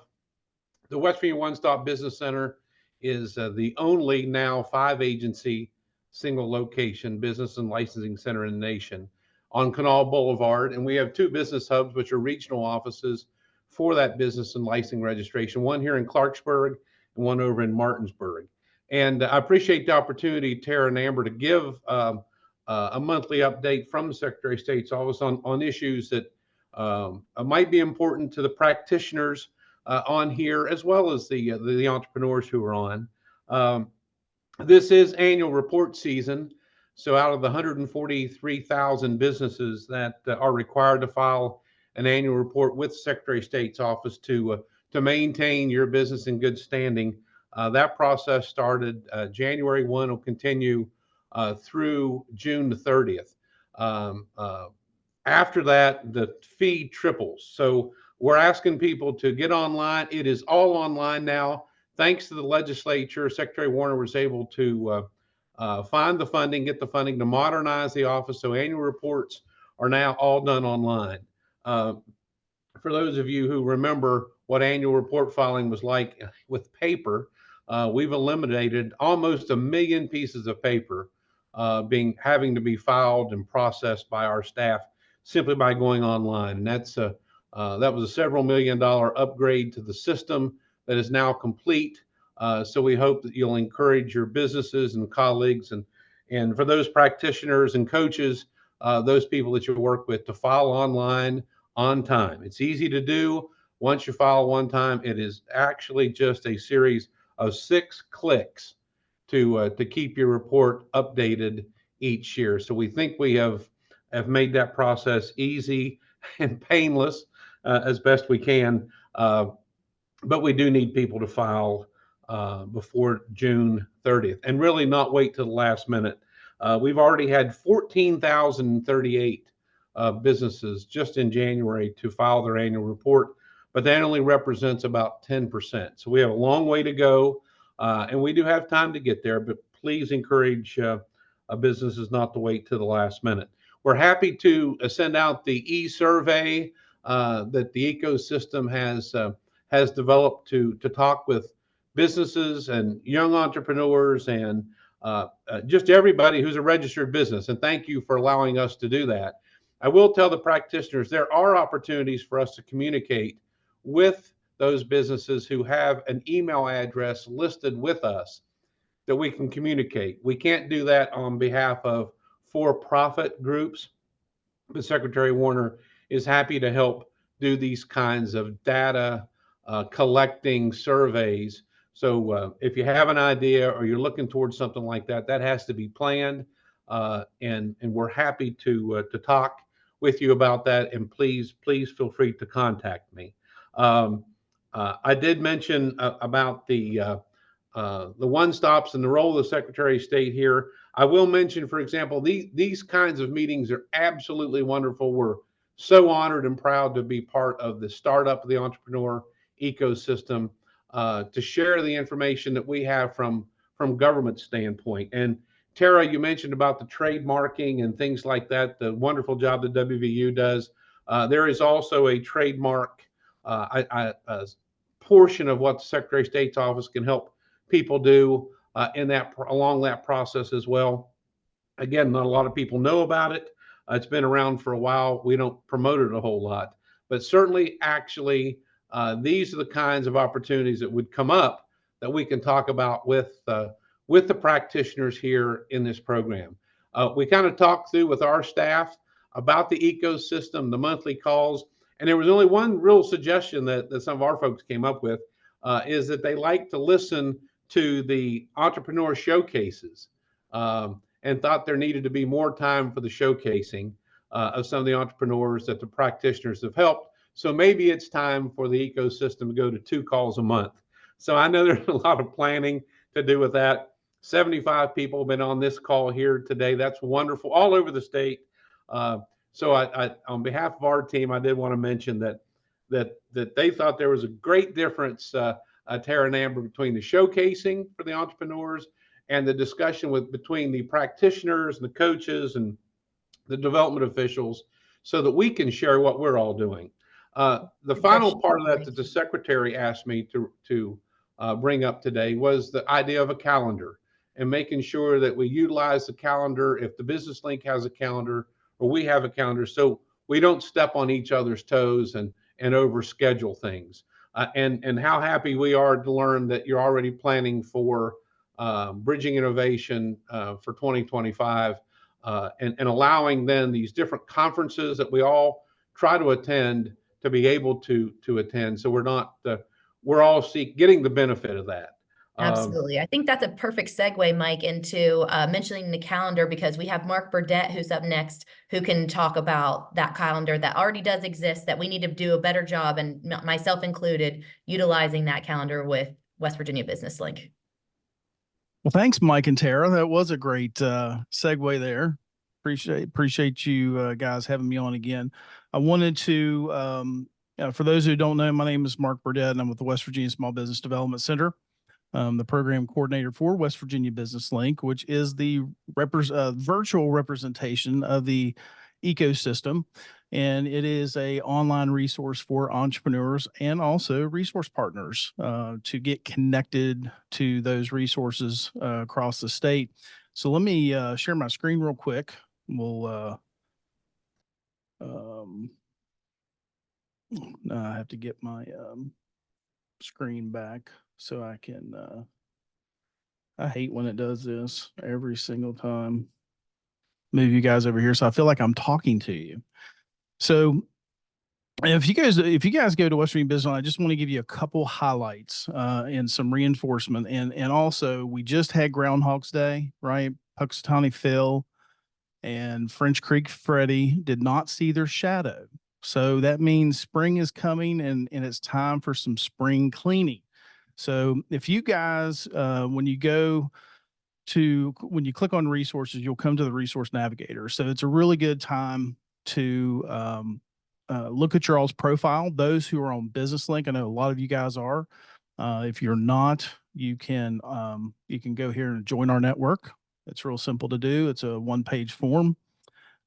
the West Virginia One-Stop Business Center is the only now 5-agency single location business and licensing center in the nation on Canal Boulevard. And we have 2 business hubs, which are regional offices for that business and licensing registration, one here in Clarksburg and one over in Martinsburg. And I appreciate the opportunity, Tara and Amber, to give a monthly update from the Secretary of State's office on issues that might be important to the practitioners on here, as well as the entrepreneurs who are on. This is annual report season. So out of the 143,000 businesses that are required to file an annual report with the Secretary of State's office to maintain your business in good standing, that process started January 1, will continue through June the 30th. After that, the fee triples. So we're asking people to get online. It is all online now. Thanks to the legislature, Secretary Warner was able to find the funding, get the funding to modernize the office. So annual reports are now all done online. For those of you who remember what annual report filing was like with paper, we've eliminated almost 1 million pieces of paper having to be filed and processed by our staff simply by going online. And that was a several $1 million upgrade to the system that is now complete. So we hope that you'll encourage your businesses and colleagues and for those practitioners and coaches, those people that you work with, to file online on time. It's easy to do. Once you file one time, it is actually just a series of 6 clicks to keep your report updated each year. So we think we have have made that process easy and painless as best we can. But we do need people to file before June 30th and really not wait till the last minute. We've already had 14,038 businesses just in January to file their annual report, but that only represents about 10%. So we have a long way to go, and we do have time to get there, but please encourage businesses not to wait to the last minute. We're happy to send out the e-survey that the ecosystem has developed to talk with businesses and young entrepreneurs and just everybody who's a registered business. And thank you for allowing us to do that. I will tell the practitioners there are opportunities for us to communicate with those businesses who have an email address listed with us that we can communicate. We can't do that on behalf of for-profit groups, but Secretary Warner is happy to help do these kinds of data collecting surveys. So if you have an idea or you're looking towards something like that, that has to be planned, and we're happy to talk with you about that. And please feel free to contact me. I did mention about the one-stops and the role of the Secretary of State here. I will mention, for example, these kinds of meetings are absolutely wonderful. We're so honored and proud to be part of the startup of the entrepreneur ecosystem, to share the information that we have from government standpoint. And Tara, you mentioned about the trademarking and things like that, the wonderful job that WVU does. There is also a trademark portion of what the Secretary of State's office can help people do along that process as well. Again, not a lot of people know about it. It's been around for a while. We don't promote it a whole lot, but certainly actually these are the kinds of opportunities that would come up that we can talk about with the practitioners here in this program. We kind of talked through with our staff about the ecosystem, the monthly calls, and there was only one real suggestion that some of our folks came up with, is that they like to listen to the entrepreneur showcases, and thought there needed to be more time for the showcasing of some of the entrepreneurs that the practitioners have helped. So maybe it's time for the ecosystem to go to 2 calls a month. So I know there's a lot of planning to do with that. 75 people have been on this call here today. That's wonderful, all over the state. So I on behalf of our team, I did want to mention that they thought there was a great difference, Tara and Amber, between the showcasing for the entrepreneurs and the discussion between the practitioners and the coaches and the development officials, so that we can share what we're all doing. The final part of that the secretary asked me to bring up today was the idea of a calendar and making sure that we utilize the calendar if the Business Link has a calendar or we have a calendar, so we don't step on each other's toes and overschedule things. And how happy we are to learn that you're already planning for Bridging Innovation for 2025, and allowing then these different conferences that we all try to attend to be able to attend. So we're all getting the benefit of that. Absolutely. I think that's a perfect segue, Mike, into mentioning the calendar, because we have Mark Burdett, who's up next, who can talk about that calendar that already does exist, that we need to do a better job, and myself included, utilizing that calendar with West Virginia Business Link. Well, thanks, Mike and Tara. That was a great segue there. Appreciate you guys having me on again. I wanted to, for those who don't know, my name is Mark Burdett, and I'm with the West Virginia Small Business Development Center, the program coordinator for West Virginia Business Link, which is the virtual representation of the ecosystem. And it is a online resource for entrepreneurs and also resource partners to get connected to those resources across the state. So let me share my screen real quick. We'll I have to get my screen back so I can I hate when it does this every single time. Move you guys over here so I feel like I'm talking to you. So if you guys go to West Virginia Business, I just want to give you a couple highlights and some reinforcement. And also, we just had Groundhog's Day, right? Puxatawny Phil and French Creek Freddy did not see their shadow. So that means spring is coming, and it's time for some spring cleaning. So if you guys, when you click on resources, you'll come to the resource navigator. So it's a really good time to look at your all's profile. Those who are on Business Link, I know a lot of you guys are. If you're not, you can go here and join our network. It's real simple to do. It's a one-page form.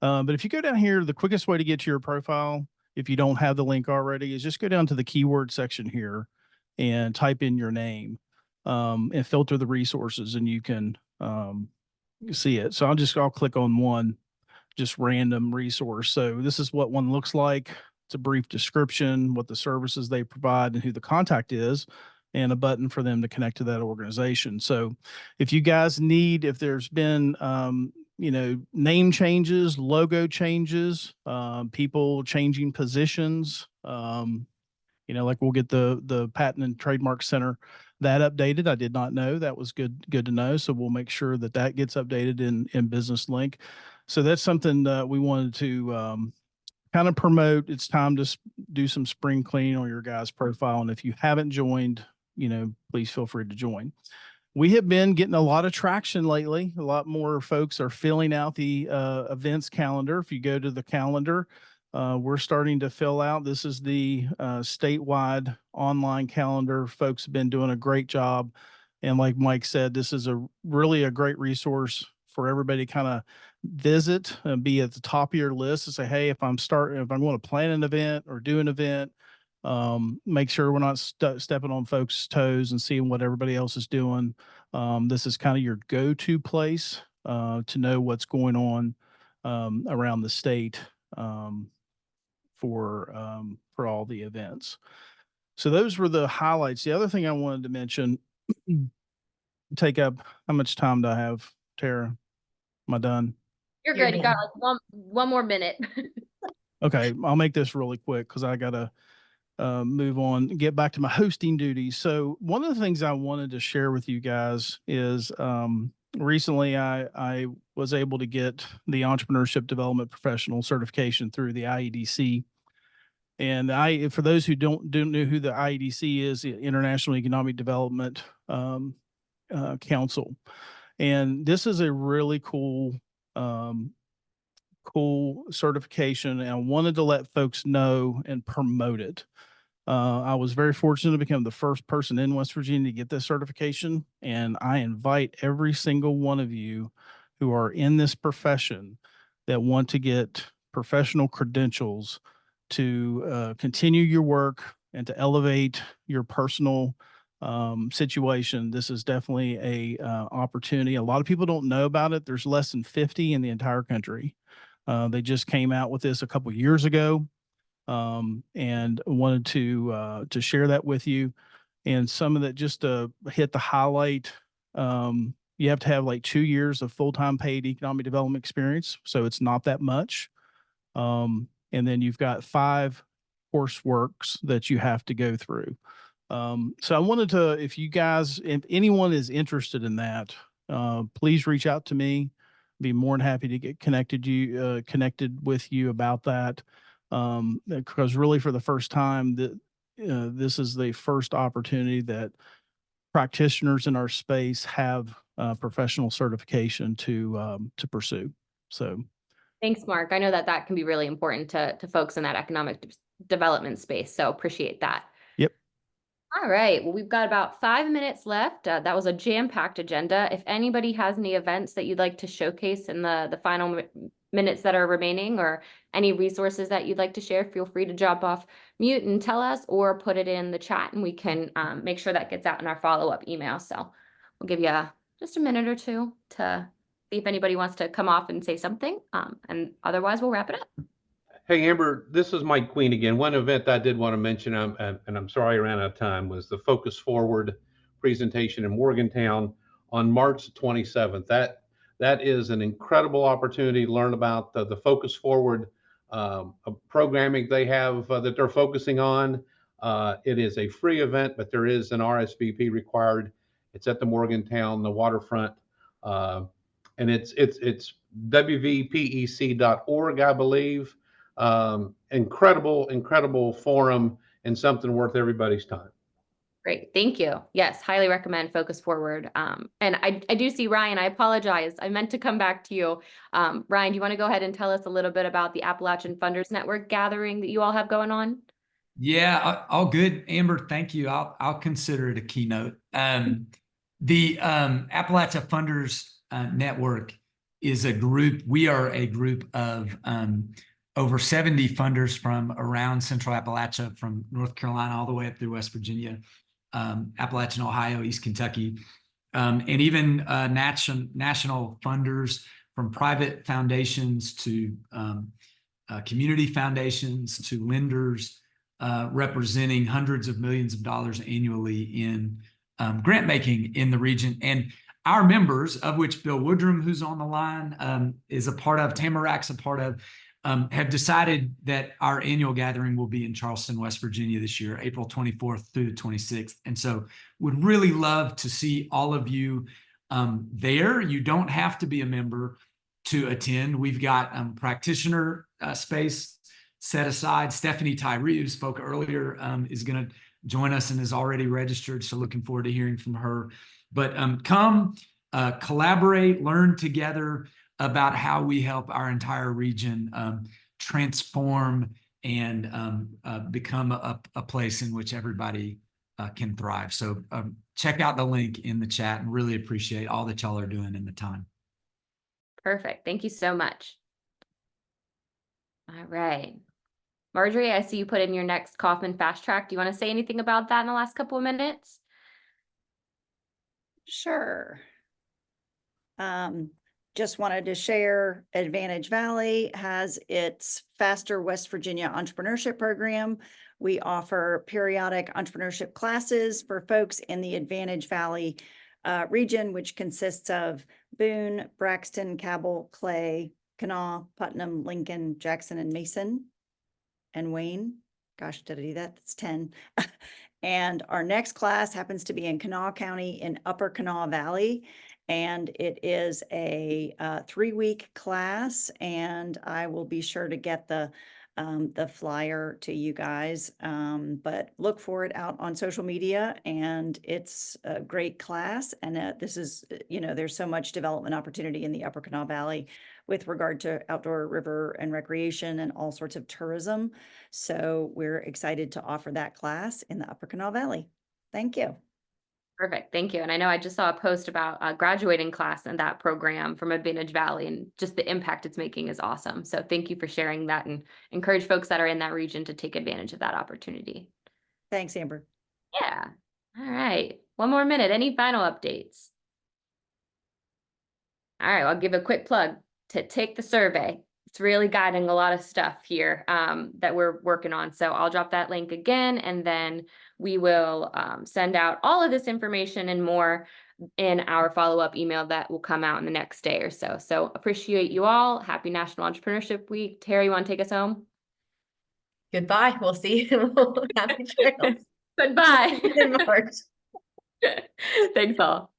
But if you go down here, the quickest way to get to your profile, if you don't have the link already, is just go down to the keyword section here and type in your name, and filter the resources, and you can see it. So I'll click on one, just random resource. So this is what one looks like. It's a brief description, what the services they provide and who the contact is, and a button for them to connect to that organization. So if you guys need, if there's been, name changes, logo changes, people changing positions, like we'll get the Patent and Trademark Center that updated. I did not know. That was good to know. So we'll make sure that gets updated in Business Link. So that's something that we wanted to kind of promote. It's time to do some spring cleaning on your guys' profile. And if you haven't joined, please feel free to join. We have been getting a lot of traction lately. A lot more folks are filling out the events calendar. If you go to the calendar, we're starting to fill out. This is the statewide online calendar. Folks have been doing a great job. And like Mike said, this is really a great resource for everybody to kind of visit and be at the top of your list and say, hey, if I'm going to plan an event or do an event, make sure we're not stepping on folks' toes and seeing what everybody else is doing. This is kind of your go-to place to know what's going on around the state for all the events. So those were the highlights. The other thing I wanted to mention, take up, how much time do I have, Tara? Am I done? You're good. You got like one more minute. Okay, I'll make this really quick because I gotta move on and get back to my hosting duties. So one of the things I wanted to share with you guys is recently I was able to get the Entrepreneurship Development Professional certification through the IEDC. And for those who don't know who the IEDC is, the International Economic Development Council. And this is a really cool certification, and I wanted to let folks know and promote it. I was very fortunate to become the first person in West Virginia to get this certification, and I invite every single one of you who are in this profession that want to get professional credentials to continue your work and to elevate your personal situation. This is definitely a opportunity. A lot of people don't know about it. There's less than 50 in the entire country. They just came out with this a couple years ago, and wanted to share that with you. And some of that, just to hit the highlight, you have to have like 2 years of full-time paid economic development experience, so it's not that much. And then you've got 5 courseworks that you have to go through. So I wanted to, if anyone is interested in that, please reach out to me. Be more than happy to get connected with you about that. Because really for the first time this is the first opportunity that practitioners in our space have professional certification to pursue. So. Thanks, Mark. I know that can be really important to folks in that economic development space. So appreciate that. Yep. All right. Well, we've got about 5 minutes left. That was a jam-packed agenda. If anybody has any events that you'd like to showcase in the final minutes that are remaining, or any resources that you'd like to share, feel free to drop off mute and tell us, or put it in the chat and we can make sure that gets out in our follow-up email. So we'll give you just a minute or two to see if anybody wants to come off and say something. And otherwise we'll wrap it up. Hey, Amber, this is Mike Queen again. One event I did want to mention, and I'm sorry I ran out of time, was the Focus Forward presentation in Morgantown on March 27th. That is an incredible opportunity to learn about the Focus Forward programming they have that they're focusing on. It is a free event, but there is an RSVP required. It's at the Morgantown, the waterfront, and it's WVPEC.org, I believe. Incredible forum and something worth everybody's time. Great, thank you. Yes, highly recommend Focus Forward. And I do see Ryan, I apologize. I meant to come back to you. Ryan, do you want to go ahead and tell us a little bit about the Appalachian Funders Network gathering that you all have going on? Yeah, all good, Amber. Thank you. I'll consider it a keynote. The Appalachia Funders Network is a group. We are a group of over 70 funders from around Central Appalachia, from North Carolina all the way up through West Virginia, Appalachian Ohio, East Kentucky, and even national funders from private foundations to community foundations to lenders, representing hundreds of millions of dollars annually in grant making in the region. And our members, of which Bill Woodrum, who's on the line, is a part of, Tamarac's a part of, have decided that our annual gathering will be in Charleston, West Virginia this year, April 24th through the 26th. And so would really love to see all of you there. You don't have to be a member to attend. We've got practitioner space set aside. Stephanie Tyree, who spoke earlier, is going to join us and is already registered. So looking forward to hearing from her. But come collaborate, learn together about how we help our entire region transform and become a place in which everybody can thrive. So check out the link in the chat and really appreciate all that y'all are doing in the time. Perfect. Thank you so much. All right. Marjorie, I see you put in your next Kauffman Fast Track. Do you want to say anything about that in the last couple of minutes? Sure. Just wanted to share Advantage Valley has its Faster West Virginia Entrepreneurship Program. We offer periodic entrepreneurship classes for folks in the Advantage Valley region, which consists of Boone, Braxton, Cabell, Clay, Kanawha, Putnam, Lincoln, Jackson, and Mason, and Wayne. Gosh, did I do that? That's 10. And our next class happens to be in Kanawha County in Upper Kanawha Valley. And it is a 3-week class, and I will be sure to get the flyer to you guys. But look for it out on social media, and it's a great class. And this is, there's so much development opportunity in the Upper Kanawha Valley with regard to outdoor river and recreation and all sorts of tourism. So we're excited to offer that class in the Upper Kanawha Valley. Thank you. Perfect. Thank you. And I know I just saw a post about a graduating class in that program from Advantage Valley, and just the impact it's making is awesome. So thank you for sharing that, and encourage folks that are in that region to take advantage of that opportunity. Thanks, Amber. Yeah. All right. One more minute. Any final updates? All right. I'll give a quick plug to take the survey. It's really guiding a lot of stuff here that we're working on. So I'll drop that link again, and then we will send out all of this information and more in our follow-up email that will come out in the next day or so. So appreciate you all. Happy National Entrepreneurship Week. Tara, you want to take us home? Goodbye. We'll see you. Happy trails. Goodbye. In March. Thanks all.